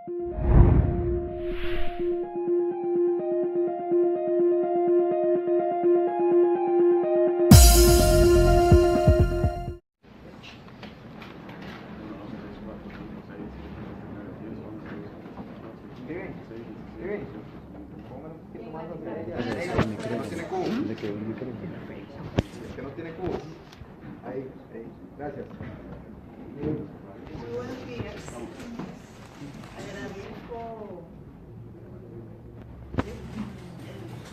Que no tiene cubo. Ahí, gracias. Muy buenos días. Agradezco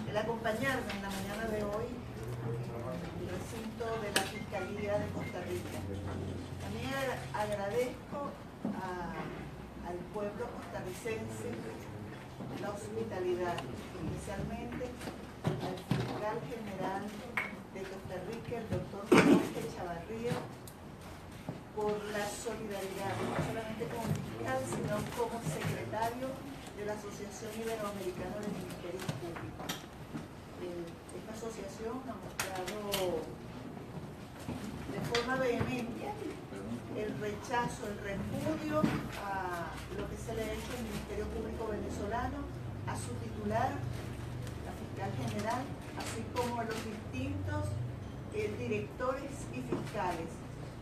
el acompañarme en la mañana de hoy en el recinto de la Fiscalía de Costa Rica. También agradezco al pueblo costarricense la hospitalidad, especialmente al fiscal general de Costa Rica, el doctor Jorge Chavarría, por la solidaridad, no solamente como fiscal, sino como secretario de la Asociación Iberoamericana de Ministerios Públicos. Esta asociación ha mostrado de forma vehemente el rechazo, el repudio a lo que se le ha hecho al Ministerio Público venezolano, a su titular, la fiscal general, así como a los distintos directores y fiscales,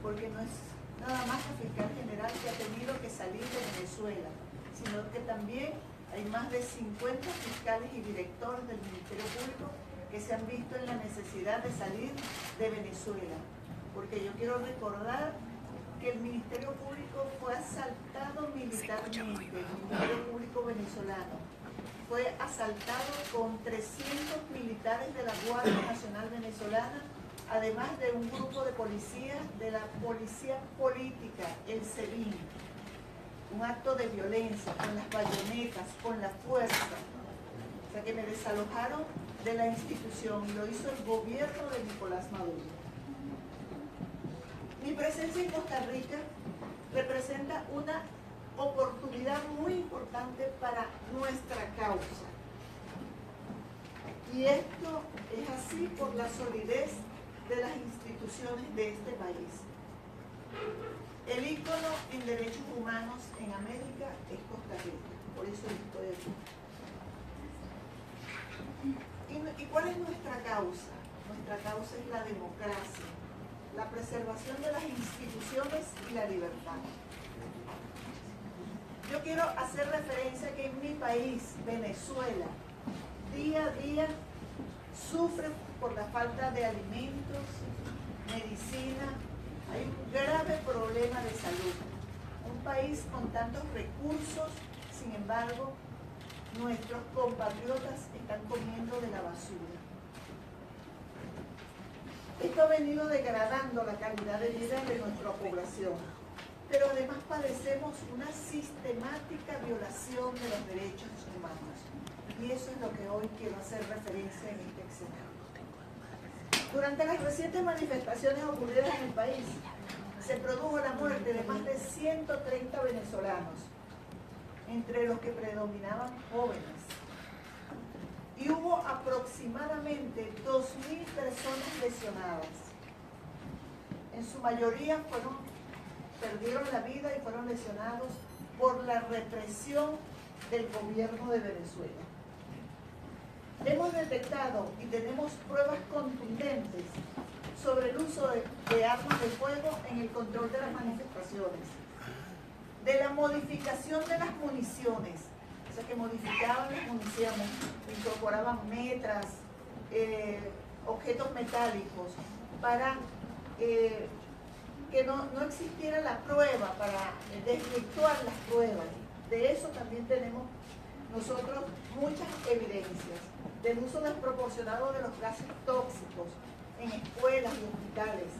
porque no es nada más la fiscal general que ha tenido que salir de Venezuela, sino que también hay más de 50 fiscales y directores del Ministerio Público que se han visto en la necesidad de salir de Venezuela, porque yo quiero recordar que el Ministerio Público fue asaltado militarmente, el Ministerio Público venezolano fue asaltado con 300 militares de la Guardia Nacional Venezolana, además de un grupo de policías de la Policía Política, el SEBIN. Un acto de violencia, con las bayonetas, con la fuerza. O sea que me desalojaron de la institución y lo hizo el gobierno de Nicolás Maduro. Mi presencia en Costa Rica representa una oportunidad muy importante para nuestra causa. Y esto es así por la solidez de las instituciones de este país. El ícono en derechos humanos en América es Costa Rica, por eso estoy aquí. ¿Y cuál es nuestra causa? Nuestra causa es la democracia, la preservación de las instituciones y la libertad. Yo quiero hacer referencia que en mi país, Venezuela, día a día sufre por la falta de alimentos, medicina, hay un grave problema de salud. Un país con tantos recursos, sin embargo, nuestros compatriotas están comiendo de la basura. Esto ha venido degradando la calidad de vida de nuestra población, pero además padecemos una sistemática violación de los derechos humanos. Y eso es lo que hoy quiero hacer referencia en este escenario. Durante las recientes manifestaciones ocurridas en el país, se produjo la muerte de más de 130 venezolanos, entre los que predominaban jóvenes. Y hubo aproximadamente 2.000 personas lesionadas. En su mayoría perdieron la vida y fueron lesionados por la represión del gobierno de Venezuela. Hemos detectado y tenemos pruebas contundentes sobre el uso de armas de fuego en el control de las manifestaciones, de la modificación de las municiones, o sea que modificaban las municiones, incorporaban metras, objetos metálicos, para que no existiera la prueba, para desvirtuar las pruebas. De eso también tenemos nosotros muchas evidencias, del uso desproporcionado de los gases tóxicos en escuelas y hospitales,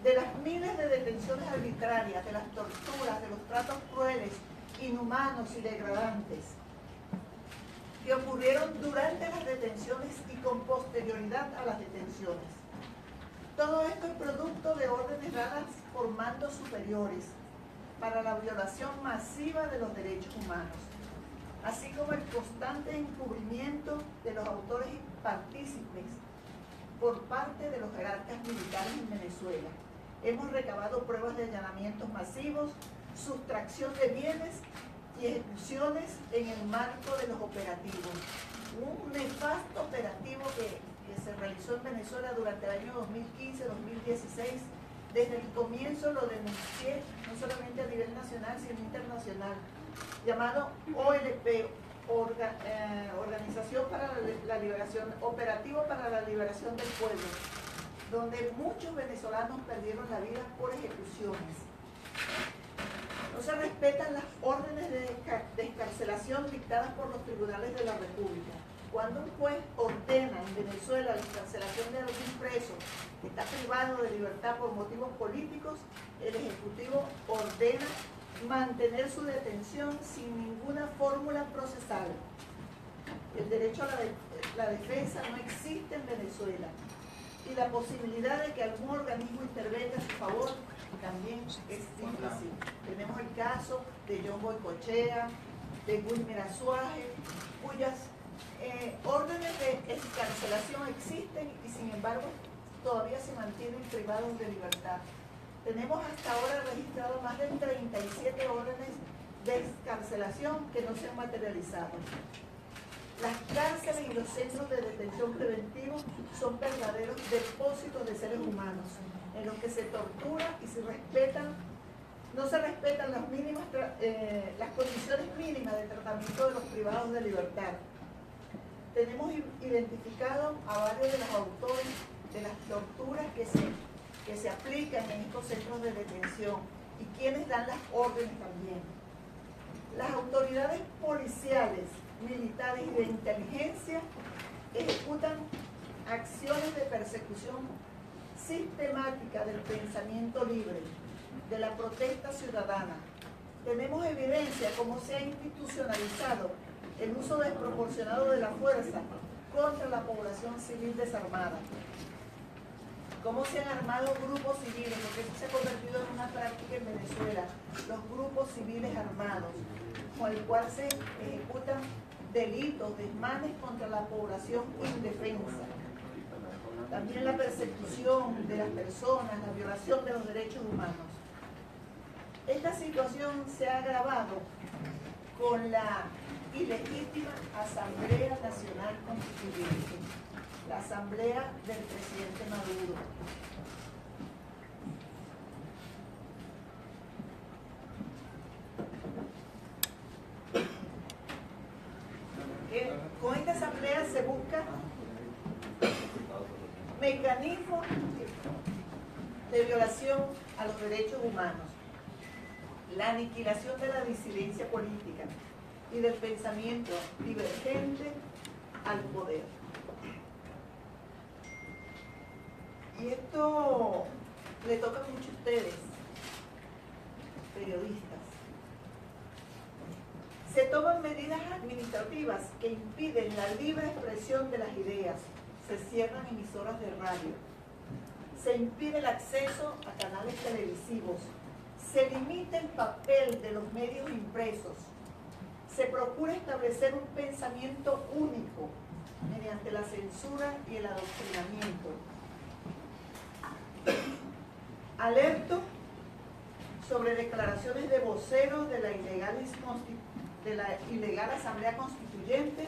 de las miles de detenciones arbitrarias, de las torturas, de los tratos crueles, inhumanos y degradantes que ocurrieron durante las detenciones y con posterioridad a las detenciones. Todo esto es producto de órdenes dadas por mandos superiores para la violación masiva de los derechos humanos, así como el constante encubrimiento de los autores y partícipes por parte de los jerarcas militares en Venezuela. Hemos recabado pruebas de allanamientos masivos, sustracción de bienes y ejecuciones en el marco de los operativos. Un nefasto operativo que se realizó en Venezuela durante el año 2015-2016. Desde el comienzo lo denuncié, no solamente a nivel nacional, sino internacional, llamado OLP, Organización para la Liberación, Operativo para la Liberación del Pueblo, donde muchos venezolanos perdieron la vida por ejecuciones. No se respetan las órdenes de excarcelación dictadas por los tribunales de la República. Cuando un juez ordena en Venezuela la excarcelación de algún preso que está privado de libertad por motivos políticos, el Ejecutivo ordena mantener su detención sin ninguna fórmula procesal. El derecho a la defensa no existe en Venezuela y la posibilidad de que algún organismo intervenga a su favor también es difícil. Tenemos el caso de John Boycochea, de Wilmer Azuaje, cuyas órdenes de excarcelación existen y sin embargo todavía se mantienen privados de libertad. Tenemos hasta ahora registrado más de 37 órdenes de excarcelación que no se han materializado. Las cárceles y los centros de detención preventivos son verdaderos depósitos de seres humanos en los que se tortura y no se respetan las condiciones mínimas de tratamiento de los privados de libertad. Tenemos identificado a varios de los autores de las torturas que se aplican en estos centros de detención y quienes dan las órdenes también. Las autoridades policiales, militares y de inteligencia ejecutan acciones de persecución sistemática del pensamiento libre, de la protesta ciudadana. Tenemos evidencia cómo se ha institucionalizado el uso desproporcionado de la fuerza contra la población civil desarmada. Cómo se han armado grupos civiles, porque eso se ha convertido en una práctica en Venezuela, los grupos civiles armados, con el cual se ejecutan delitos, desmanes contra la población indefensa. También la persecución de las personas, la violación de los derechos humanos. Esta situación se ha agravado con la ilegítima Asamblea Nacional Constituyente, la Asamblea del presidente Maduro. Con esta asamblea se busca mecanismos de violación a los derechos humanos, la aniquilación de la disidencia política y del pensamiento divergente al poder. Y esto le toca mucho a ustedes, periodistas. Se toman medidas administrativas que impiden la libre expresión de las ideas. Se cierran emisoras de radio. Se impide el acceso a canales televisivos. Se limita el papel de los medios impresos. Se procura establecer un pensamiento único mediante la censura y el adoctrinamiento. Alerto sobre declaraciones de voceros de la ilegal Asamblea Constituyente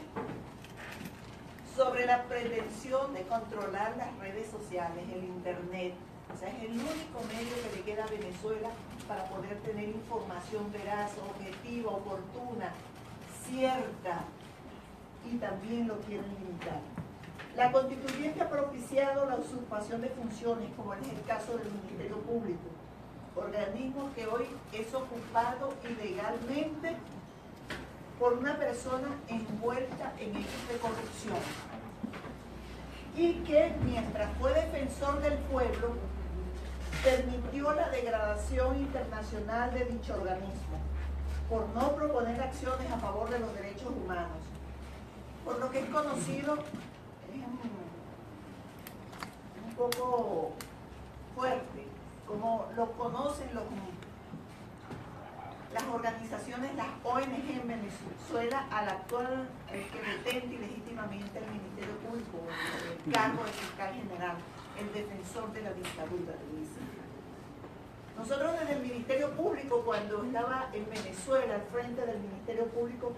sobre la pretensión de controlar las redes sociales, el Internet. O sea, es el único medio que le queda a Venezuela para poder tener información veraz, objetiva, oportuna, cierta, y también lo quieren limitar. La Constituyente ha propiciado la usurpación de funciones, como es el caso del Ministerio Público, organismo que hoy es ocupado ilegalmente por una persona envuelta en hechos de corrupción y que, mientras fue defensor del pueblo, permitió la degradación internacional de dicho organismo por no proponer acciones a favor de los derechos humanos, por lo que es conocido, es un poco fuerte, como lo conocen las organizaciones, las ONG en Venezuela, al actual que detente ilegítimamente el Ministerio Público, el cargo de fiscal general, el defensor de la dictadura, dice. Nosotros desde el Ministerio Público, cuando estaba en Venezuela, al frente del Ministerio Público,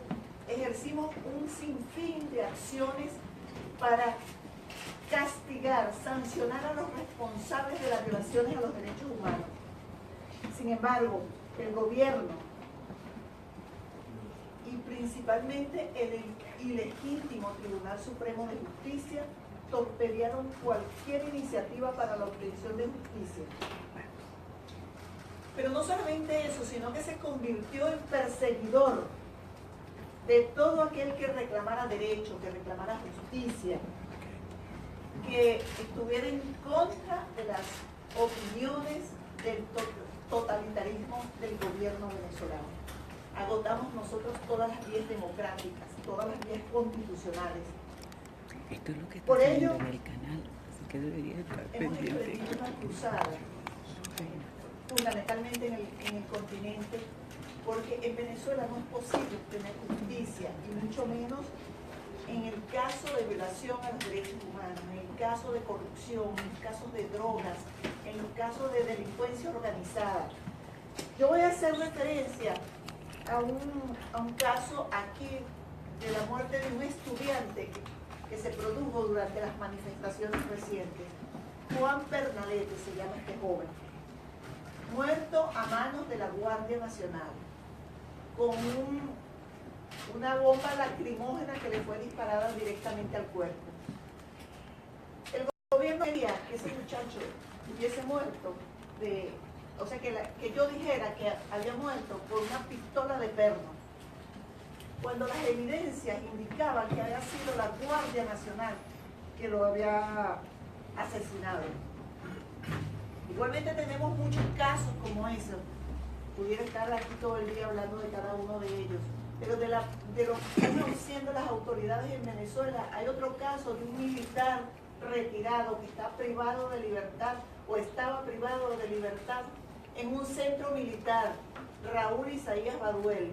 ejercimos un sinfín de acciones para castigar, sancionar a los responsables de las violaciones a los derechos humanos. Sin embargo, el gobierno y principalmente el ilegítimo Tribunal Supremo de Justicia torpedearon cualquier iniciativa para la obtención de justicia. Pero no solamente eso, sino que se convirtió en perseguidor de todo aquel que reclamara derecho, que reclamara justicia, que estuviera en contra de las opiniones del totalitarismo del gobierno venezolano. Agotamos nosotros todas las vías democráticas, todas las vías constitucionales. Esto es lo que está Por saliendo ello, en el canal, así que debería estar hemos pendiente. emprendido una cruzada, fundamentalmente en el continente, porque en Venezuela no es posible obtener justicia, y mucho menos en el caso de violación a los derechos humanos, en el caso de corrupción, en los casos de drogas, en los casos de delincuencia organizada. Yo voy a hacer referencia a un caso aquí de la muerte de un estudiante que se produjo durante las manifestaciones recientes. Juan Pernalete se llama este joven, muerto a manos de la Guardia Nacional, con una bomba lacrimógena que le fue disparada directamente al cuerpo. El gobierno quería que ese muchacho hubiese muerto, o sea, que yo dijera que había muerto por una pistola de perno, cuando las evidencias indicaban que había sido la Guardia Nacional que lo había asesinado. Igualmente tenemos muchos casos como esos. Pudiera estar aquí todo el día hablando de cada uno de ellos. Pero de lo que están haciendo las autoridades en Venezuela, hay otro caso de un militar retirado que está privado de libertad o estaba privado de libertad en un centro militar, Raúl Isaías Baduel.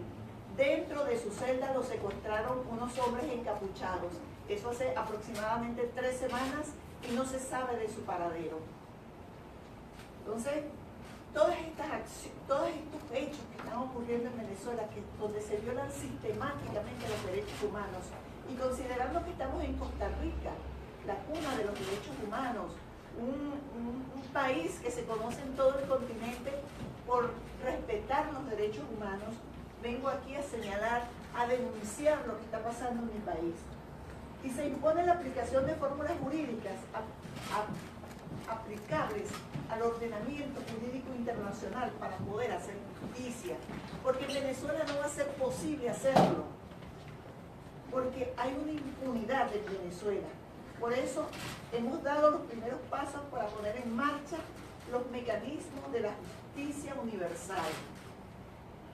Dentro de su celda lo secuestraron unos hombres encapuchados. Eso hace aproximadamente 3 semanas y no se sabe de su paradero. Entonces, todos estos hechos que están ocurriendo en Venezuela, donde se violan sistemáticamente los derechos humanos, y considerando que estamos en Costa Rica, la cuna de los derechos humanos, un país que se conoce en todo el continente por respetar los derechos humanos, vengo aquí a señalar, a denunciar lo que está pasando en mi país. Y se impone la aplicación de fórmulas jurídicas aplicables al ordenamiento jurídico internacional para poder hacer justicia, porque en Venezuela no va a ser posible hacerlo, porque hay una impunidad en Venezuela. Por eso hemos dado los primeros pasos para poner en marcha los mecanismos de la justicia universal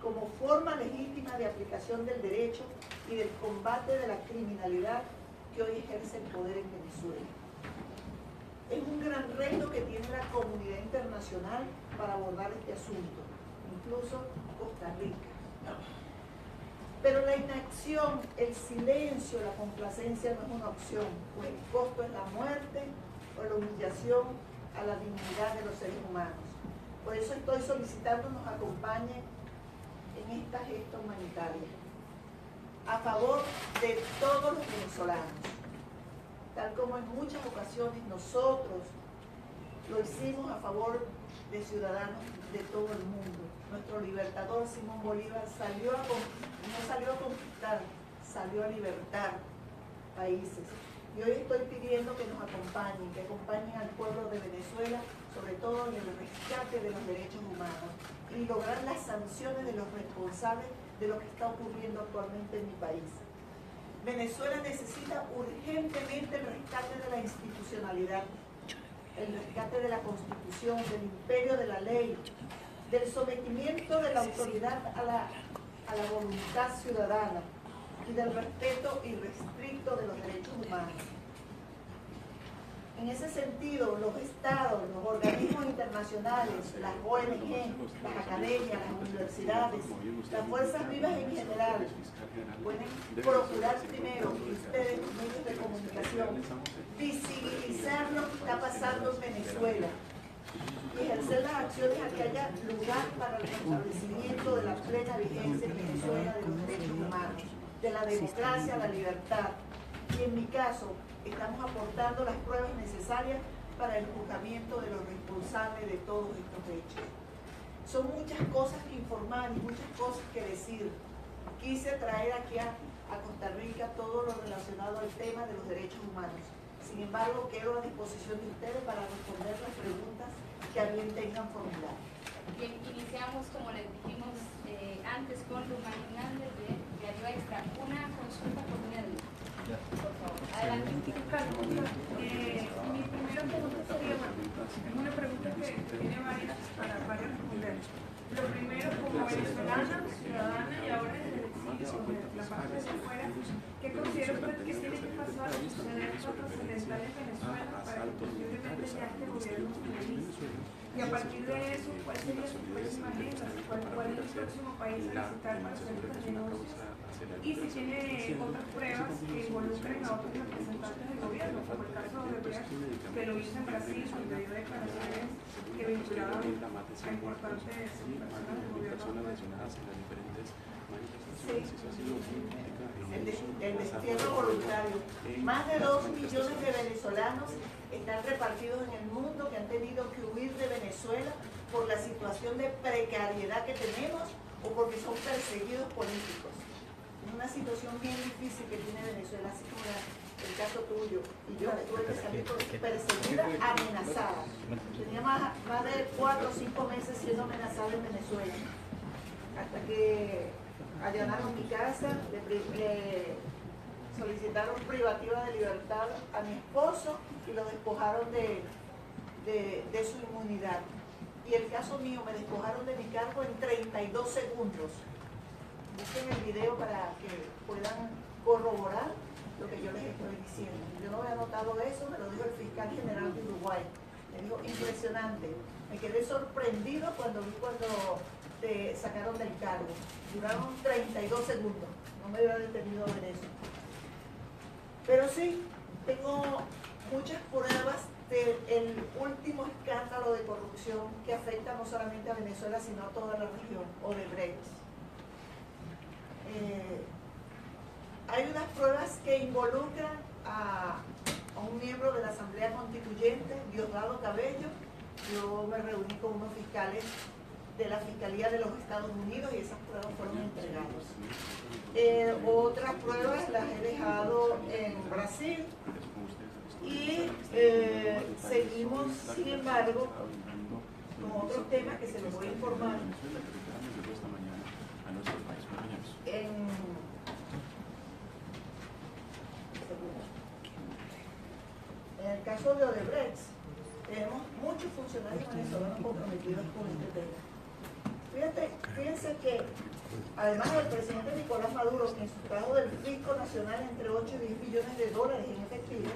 como forma legítima de aplicación del derecho y del combate de la criminalidad que hoy ejerce el poder en Venezuela. Es un gran reto que tiene la comunidad internacional para abordar este asunto, incluso Costa Rica. Pero la inacción, el silencio, la complacencia no es una opción, pues el costo es la muerte o la humillación a la dignidad de los seres humanos. Por eso estoy solicitando nos acompañen en esta gesta humanitaria, a favor de todos los venezolanos, tal como en muchas ocasiones nosotros lo hicimos a favor de ciudadanos de todo el mundo. Nuestro libertador Simón Bolívar no salió a conquistar, salió a libertar países. Y hoy estoy pidiendo que nos acompañen, que acompañen al pueblo de Venezuela, sobre todo en el rescate de los derechos humanos y lograr las sanciones de los responsables de lo que está ocurriendo actualmente en mi país. Venezuela necesita urgentemente el rescate de la institucionalidad, el rescate de la Constitución, del imperio de la ley, del sometimiento de la autoridad a la voluntad ciudadana y del respeto irrestricto de los derechos humanos. En ese sentido, los estados, los organismos internacionales, las ONG, las academias, las universidades, las fuerzas vivas en general, pueden procurar primero, y ustedes, los medios de comunicación, visibilizar lo que está pasando en Venezuela y ejercer las acciones a que haya lugar para el restablecimiento de la plena vigencia en Venezuela de los derechos humanos, de la democracia, la libertad. Y en mi caso, estamos aportando las pruebas necesarias para el juzgamiento de los responsables de todos estos hechos. Son muchas cosas que informar y muchas cosas que decir. Quise traer aquí a Costa Rica todo lo relacionado al tema de los derechos humanos. Sin embargo, quedo a disposición de ustedes para responder las preguntas que a bien tengan formular. Bien, iniciamos, como les dijimos antes, con Luma Hernández de Diario Extra. Una consulta por medio. Por favor, adelante. Mi primera pregunta sería, es una pregunta que tiene varias responder. Lo primero, como venezolana, ciudadana y ahora desde el exilio, desde la parte de afuera, ¿qué considera usted que tiene que pasar a suceder con trascendental en Venezuela para que posiblemente ya este gobierno se realice? Y a partir de eso, ¿cuál sería su próxima agenda? ¿Cuál es el próximo país a visitar para hacer estas denuncias? Y si tiene otras pruebas que involucren a otros representantes del gobierno, como el caso de Odebrecht, que lo hizo en Brasil, donde dio declaraciones que vinculaban a importantes personas del gobierno. Sí. El destierro voluntario. Más de 2 millones de venezolanos están repartidos en el mundo que han tenido que huir de Venezuela por la situación de precariedad que tenemos o porque son perseguidos políticos. Es una situación bien difícil que tiene Venezuela, así como el caso tuyo. Y yo tuve que salir perseguida, amenazada. Tenía más de 4 o 5 meses siendo amenazada en Venezuela. Hasta que allanaron mi casa, le solicitaron privativa de libertad a mi esposo y lo despojaron de su inmunidad. Y el caso mío, me despojaron de mi cargo en 32 segundos. Busquen el video para que puedan corroborar lo que yo les estoy diciendo. Yo no había notado eso, me lo dijo el fiscal general de Uruguay. Me dijo, impresionante. Me quedé sorprendido cuando te sacaron del cargo. Duraron 32 segundos. No me hubiera detenido a ver eso. Pero sí, tengo muchas pruebas del último escándalo de corrupción que afecta no solamente a Venezuela, sino a toda la región, Odebrecht. Hay unas pruebas que involucran a un miembro de la Asamblea Constituyente, Diosdado Cabello. Yo me reuní con unos fiscales de la Fiscalía de los Estados Unidos y esas pruebas fueron entregadas. Otras pruebas las he dejado en Brasil y seguimos, sin embargo, con otros temas que se les voy a informar. En el caso de Odebrecht, tenemos muchos funcionarios venezolanos comprometidos con este tema. Fíjense que, además del presidente Nicolás Maduro, que sustrajo del fisco nacional entre 8 y 10 millones de dólares en efectivo,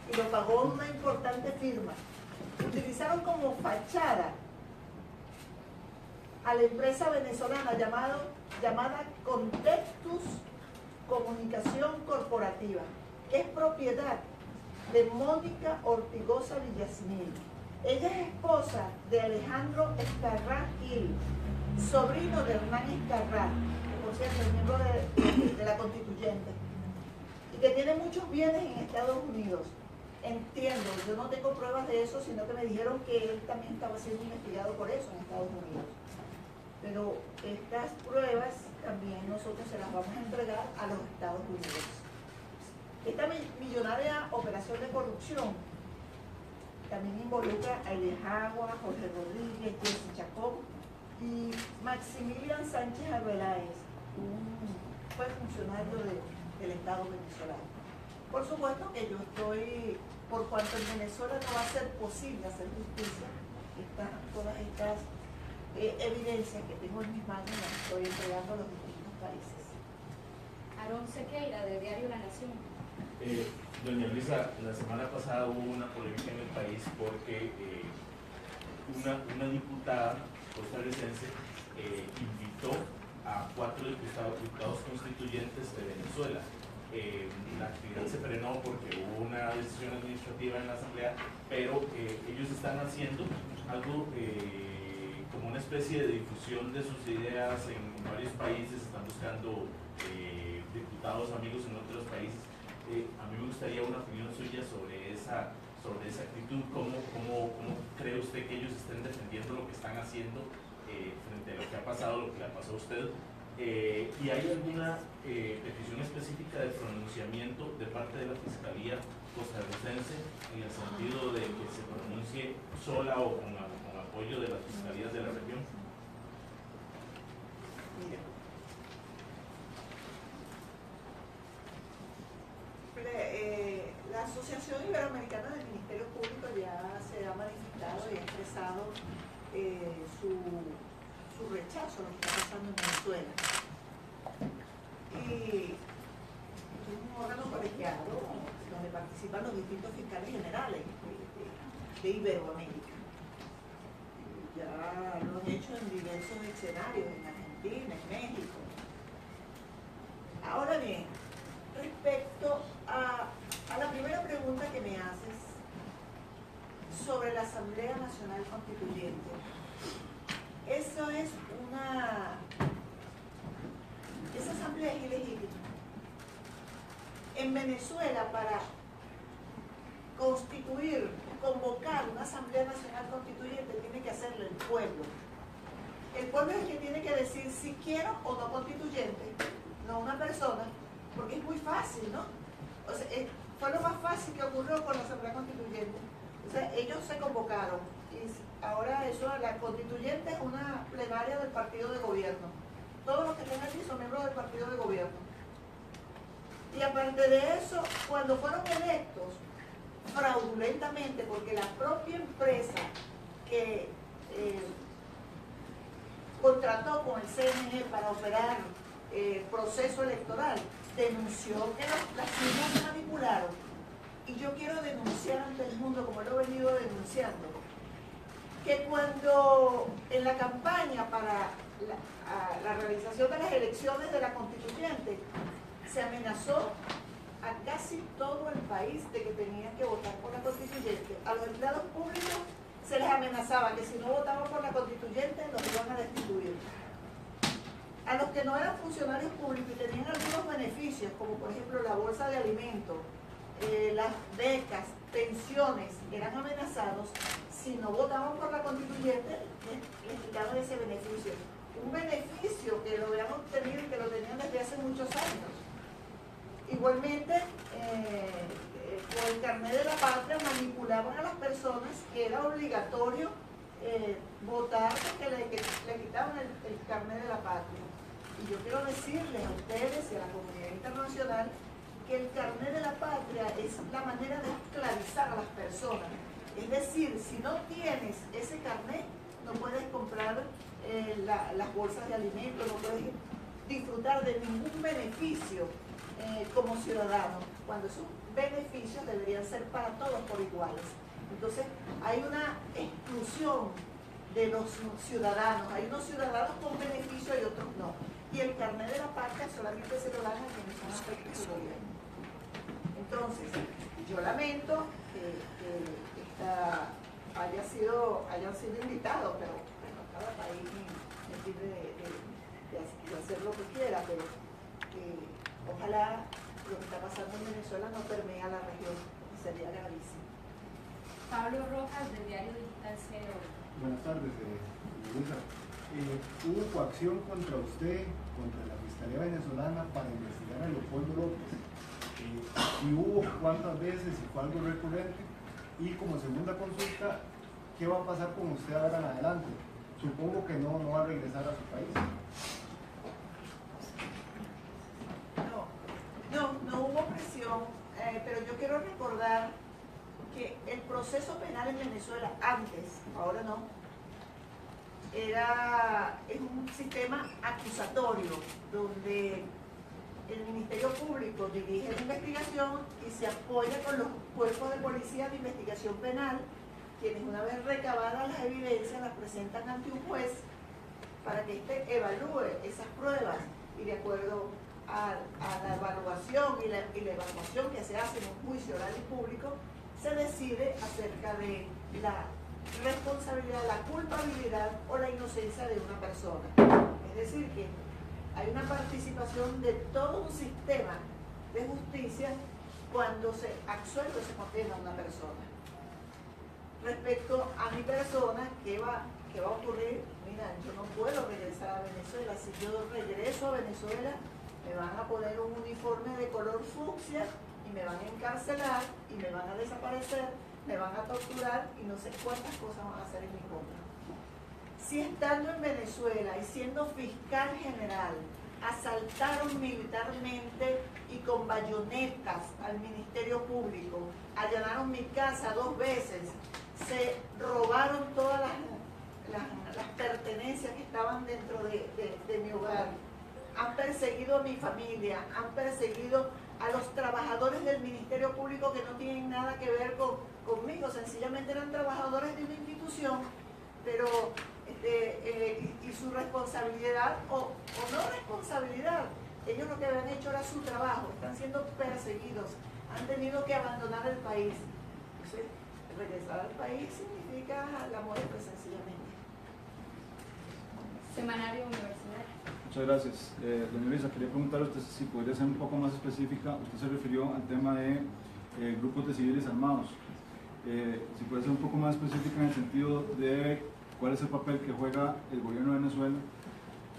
y lo pagó una importante firma, utilizaron como fachada a la empresa venezolana llamada Contextus Comunicación Corporativa, que es propiedad de Mónica Ortigosa Villasmil. Ella es esposa de Alejandro Escarrá Gil, sobrino de Hernán Escarrá, que por cierto es miembro de la Constituyente, y que tiene muchos bienes en Estados Unidos. Entiendo, yo no tengo pruebas de eso, sino que me dijeron que él también estaba siendo investigado por eso en Estados Unidos. Pero estas pruebas también nosotros se las vamos a entregar a los Estados Unidos. Esta millonaria operación de corrupción también involucra a Eliajagua, Jorge Rodríguez, Jesse Chacón y Maximilian Sánchez Arbeláez, fue funcionario del Estado venezolano. Por supuesto que yo estoy, por cuanto en Venezuela no va a ser posible hacer justicia, todas estas evidencias que tengo en mis manos las estoy entregando a los distintos países. Aarón Sequeira, de Diario La Nación. Doña Luisa, la semana pasada hubo una polémica en el país porque una diputada costarricense invitó a 4 diputados constituyentes de Venezuela. La actividad se frenó porque hubo una decisión administrativa en la Asamblea, pero ellos están haciendo algo como una especie de difusión de sus ideas en varios países, están buscando diputados amigos en otros países. A mí me gustaría una opinión suya sobre esa actitud. ¿Cómo cree usted que ellos estén defendiendo lo que están haciendo frente a lo que ha pasado, lo que le pasó a usted? ¿Y hay alguna petición específica de pronunciamiento de parte de la Fiscalía costarricense en el sentido de que se pronuncie sola o con apoyo de las fiscalías de la región? Mira, la Asociación Iberoamericana del Ministerio Público ya se ha manifestado y ha expresado su rechazo a lo que está pasando en Venezuela. Y es un órgano colegiado donde participan los distintos fiscales generales de Iberoamérica. Ya lo han hecho en diversos escenarios, en Argentina, en México. Ahora bien, respecto a la primera pregunta que me haces sobre la Asamblea Nacional Constituyente, esa asamblea es ilegítima. En Venezuela, para convocar una Asamblea Nacional Constituyente, tiene que hacerlo el pueblo. El pueblo es el que tiene que decir si quiero o no constituyente, no una persona, porque es muy fácil, ¿no? O sea, fue lo más fácil que ocurrió con la Asamblea Constituyente. O sea, ellos se convocaron y ahora la constituyente es una plenaria del partido de gobierno. Todos los que están aquí son miembros del partido de gobierno. Y aparte de eso, cuando fueron electos fraudulentamente, porque la propia empresa que contrató con el CNE para operar el proceso electoral, denunció que las firmas se manipularon. Y yo quiero denunciar ante el mundo, como lo he venido denunciando, que cuando en la campaña para la realización de las elecciones de la constituyente se amenazó a casi todo el país de que tenían que votar por la constituyente. A los empleados públicos se les amenazaba que si no votaban por la constituyente los iban a destituir. A los que no eran funcionarios públicos y tenían algunos beneficios, como por ejemplo la bolsa de alimentos, las becas, pensiones, eran amenazados. Si no votaban por la constituyente, les quitaban ese beneficio. Un beneficio que lo habían obtenido y que lo tenían desde hace muchos años. Igualmente, con el carnet de la patria manipulaban a las personas que era obligatorio votar porque le quitaban el carnet de la patria. Y yo quiero decirles a ustedes y a la comunidad internacional que el carnet de la patria es la manera de esclavizar a las personas. Es decir, si no tienes ese carnet, no puedes comprar las bolsas de alimentos, no puedes disfrutar de ningún beneficio como ciudadano, cuando esos beneficios deberían ser para todos por iguales. Entonces, hay una exclusión de los ciudadanos. Hay unos ciudadanos con beneficio y otros no. Y el carnet de la patria solamente se lo dan a quienes son afectos del gobierno. Entonces, yo lamento que hayan sido invitados, pero bueno, cada país es libre de hacer lo que quiera, pero ojalá lo que está pasando en Venezuela no permea la región, sería gravísimo. Pablo Rojas, del diario digital CEO. Buenas tardes, Luisa. ¿Hubo coacción contra usted, contra la Fiscalía Venezolana para investigar a Leopoldo López? Si hubo, ¿cuántas veces? ¿Y fue algo recurrente? Y como segunda consulta, ¿qué va a pasar con usted ahora en adelante? Supongo que no va a regresar a su país. No hubo presión, pero yo quiero recordar que el proceso penal en Venezuela antes, ahora no, es un sistema acusatorio donde el Ministerio Público dirige la investigación y se apoya con los cuerpos de policía de investigación penal, quienes una vez recabadas las evidencias las presentan ante un juez para que éste evalúe esas pruebas y de acuerdo a la evaluación y la evaluación que se hace en un juicio oral y público, se decide acerca de la responsabilidad, la culpabilidad o la inocencia de una persona. Es decir, que hay una participación de todo un sistema de justicia cuando se absuelve o se condena a una persona. Respecto a mi persona, ¿qué va a ocurrir? Mira, yo no puedo regresar a Venezuela. Si yo regreso a Venezuela, me van a poner un uniforme de color fucsia y me van a encarcelar y me van a desaparecer, me van a torturar y no sé cuántas cosas van a hacer en mi contra. Si estando en Venezuela y siendo fiscal general, asaltaron militarmente y con bayonetas al Ministerio Público, allanaron mi casa 2 veces, se robaron todas las pertenencias que estaban dentro de mi hogar, han perseguido a mi familia, han perseguido a los trabajadores del Ministerio Público que no tienen nada que ver conmigo, sencillamente eran trabajadores de una institución, pero y su responsabilidad o no responsabilidad, ellos lo que habían hecho era su trabajo, están siendo perseguidos, han tenido que abandonar el país. Entonces, regresar al país significa la muerte sencillamente. Semanario Universidad. Muchas gracias. Doña Luisa, quería preguntarle a usted si podría ser un poco más específica. Usted se refirió al tema de grupos de civiles armados. Si puede ser un poco más específica en el sentido de cuál es el papel que juega el gobierno de Venezuela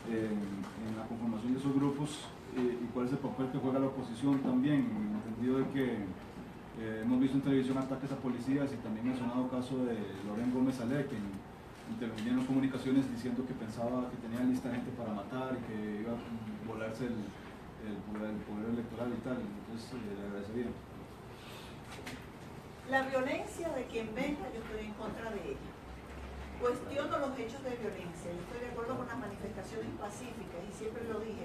en la conformación de esos grupos y cuál es el papel que juega la oposición también, en el sentido de que hemos visto en televisión ataques a policías y también el sonado caso de Loren Gómez Ale, que intervenía en las comunicaciones diciendo que pensaba que tenía lista gente para matar y que iba a volarse el poder electoral y tal. Entonces le agradecería. La violencia de quien venga, yo estoy en contra de ella. Cuestiono los hechos de violencia. Yo estoy de acuerdo con las manifestaciones pacíficas y siempre lo dije.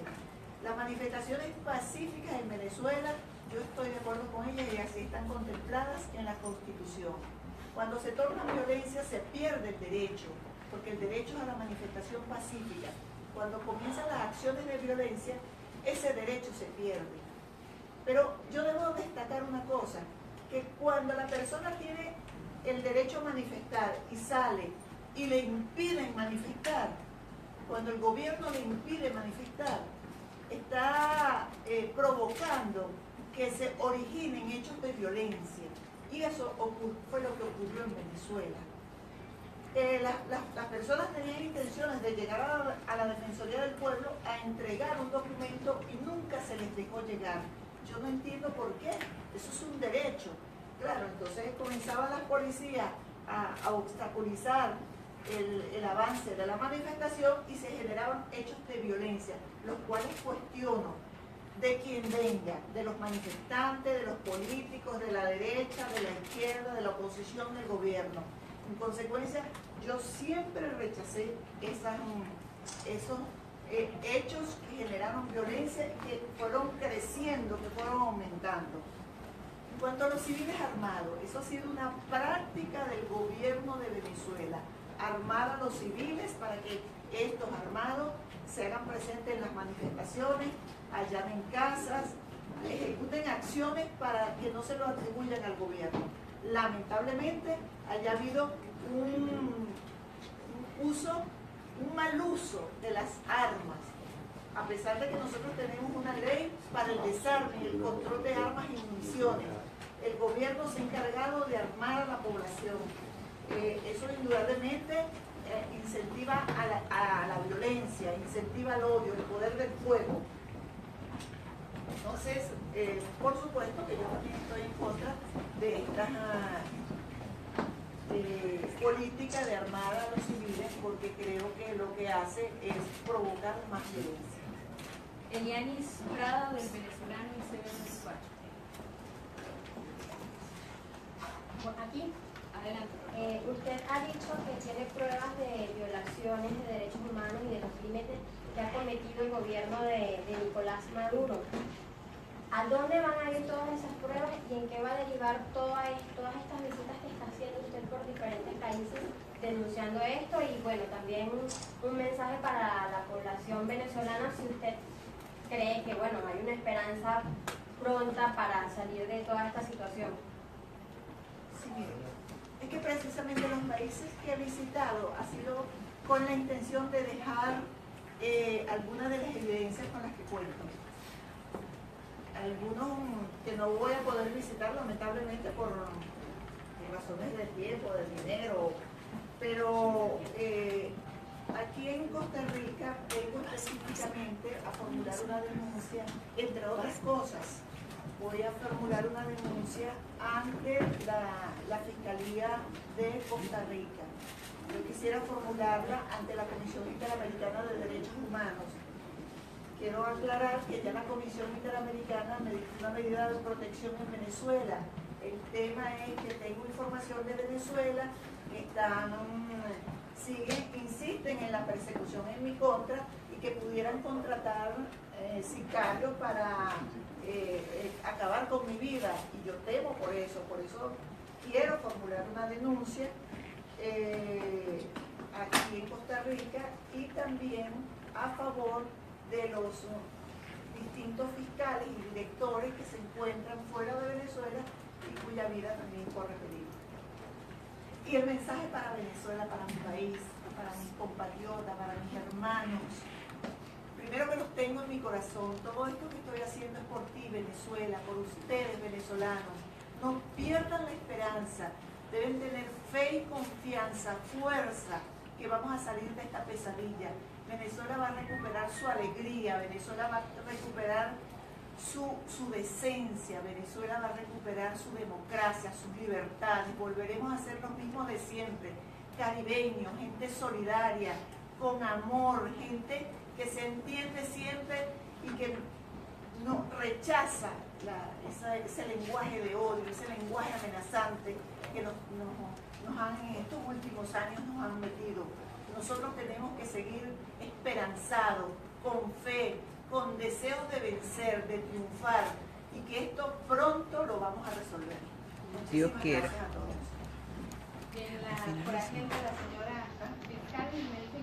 Las manifestaciones pacíficas en Venezuela, yo estoy de acuerdo con ellas y así están contempladas en la Constitución. Cuando se torna violencia se pierde el derecho, porque el derecho es a la manifestación pacífica. Cuando comienzan las acciones de violencia, ese derecho se pierde. Pero yo debo destacar una cosa, que cuando la persona tiene el derecho a manifestar y sale y le impiden manifestar, cuando el gobierno le impide manifestar, está provocando que se originen hechos de violencia. Y eso fue lo que ocurrió en Venezuela. Las personas tenían intenciones de llegar a la Defensoría del Pueblo a entregar un documento y nunca se les dejó llegar. Yo no entiendo por qué, eso es un derecho. Claro, entonces comenzaban las policías a obstaculizar el avance de la manifestación y se generaban hechos de violencia, los cuales cuestiono de quien venga, de los manifestantes, de los políticos, de la derecha, de la izquierda, de la oposición, del gobierno. En consecuencia, yo siempre rechacé esos hechos que generaron violencia y que fueron creciendo, que fueron aumentando. En cuanto a los civiles armados, eso ha sido una práctica del gobierno de Venezuela, armar a los civiles para que estos armados se hagan presentes en las manifestaciones, allanen casas, ejecuten acciones para que no se lo atribuyan al gobierno. Lamentablemente haya habido un mal uso de las armas, a pesar de que nosotros tenemos una ley para el desarme y el control de armas y municiones. El gobierno se ha encargado de armar a la población. Eso indudablemente incentiva a la violencia, incentiva el odio, el poder del fuego. Entonces, por supuesto que yo también estoy en contra de esta política de armar a los civiles, porque creo que lo que hace es provocar más violencia. Elianis Prada, del Venezolano y CB24. Aquí. Adelante. Usted ha dicho que tiene pruebas de violaciones de derechos humanos y de los crímenes que ha cometido el gobierno de Nicolás Maduro. ¿A dónde van a ir todas esas pruebas y en qué va a derivar todas estas visitas que está haciendo usted por diferentes países denunciando esto? Y bueno, también un mensaje para la población venezolana, si usted cree que bueno, hay una esperanza pronta para salir de toda esta situación. Sí, mire, Es que precisamente los países que he visitado ha sido con la intención de dejar algunas de las evidencias con las que cuento. Algunos que no voy a poder visitar lamentablemente por razones de tiempo, de dinero, pero aquí en Costa Rica vengo específicamente a formular una denuncia, entre otras cosas. Voy a formular una denuncia ante la Fiscalía de Costa Rica. Yo quisiera formularla ante la Comisión Interamericana de Derechos Humanos. Quiero aclarar que ya la Comisión Interamericana me dictó una medida de protección en Venezuela. El tema es que tengo información de Venezuela que insisten en la persecución en mi contra y que pudieran contratar sicarios para acabar con mi vida. Y yo temo por eso quiero formular una denuncia aquí en Costa Rica y también a favor de los distintos fiscales y directores que se encuentran fuera de Venezuela y cuya vida también corre peligro. Y el mensaje para Venezuela, para mi país, para mis compatriotas, para mis hermanos, primero que los tengo en mi corazón, todo esto que estoy haciendo es por ti, Venezuela, por ustedes, venezolanos. No pierdan la esperanza, deben tener fe y confianza, fuerza, que vamos a salir de esta pesadilla. Venezuela va a recuperar su alegría, Venezuela va a recuperar su decencia, Venezuela va a recuperar su democracia, sus libertades, volveremos a ser los mismos de siempre, caribeños, gente solidaria, con amor, gente que se entiende siempre y que no rechaza ese lenguaje de odio, ese lenguaje amenazante que en estos últimos años nos han metido. Nosotros tenemos que seguir esperanzados, con fe, con deseos de vencer, de triunfar, y que esto pronto lo vamos a resolver. Dios Muchísimas quiera. gracias a todos. Bien, por agenda la señora fiscal me dice